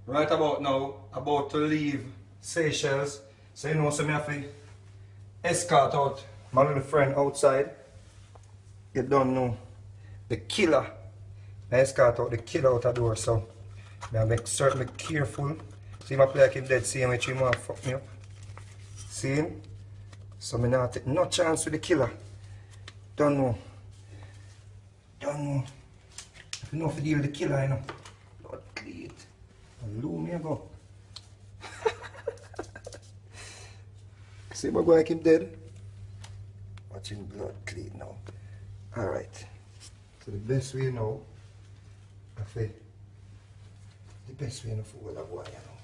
Right about now, about to leave Seychelles. So you know, so me have to escort out my little friend outside. You don't know. The killer. I escort out the killer out the door, so I make certainly careful. See my play like him dead, see him which he want to fuck me up. See him? So I not take no chance with the killer. Don't know. Don't know. If you know if you deal with the killer, you know. Lord, clean it. And loom me go. See my boy like him dead? Watching blood clean now. Alright. So the best way now, the best way now for that boy, you know.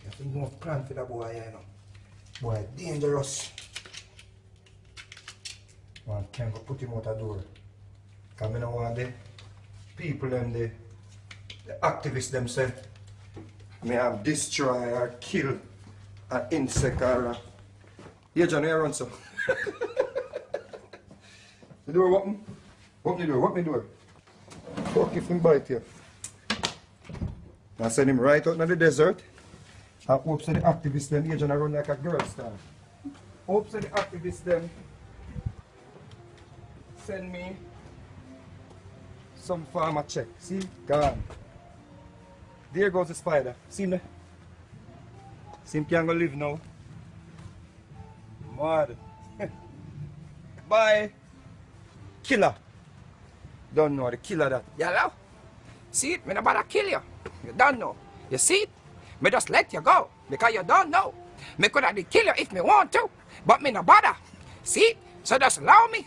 You have to know a plan for that boy, you know. Boy, dangerous. Man, can't go put him out the door. Because I don't want the people them, the activists them say, may have destroy or kill an insect or a... Yeah, John, you run so. The door open. Open the door, open the door. Fuck if him bite you. I send him right out in the desert. I hope so the activists them here and run like a girl star. Hope so the activists them send me some farmer check. See? Gone. There goes the spider. See him there? See him can't go live now. Mad. Bye. Killer. Don't know the killer that. Yellow? See it? Me not about to kill you. You don't know. You see it? Me just let you go. Because you don't know. Me could have kill you if me want to. But me no bother. See it? So just allow me.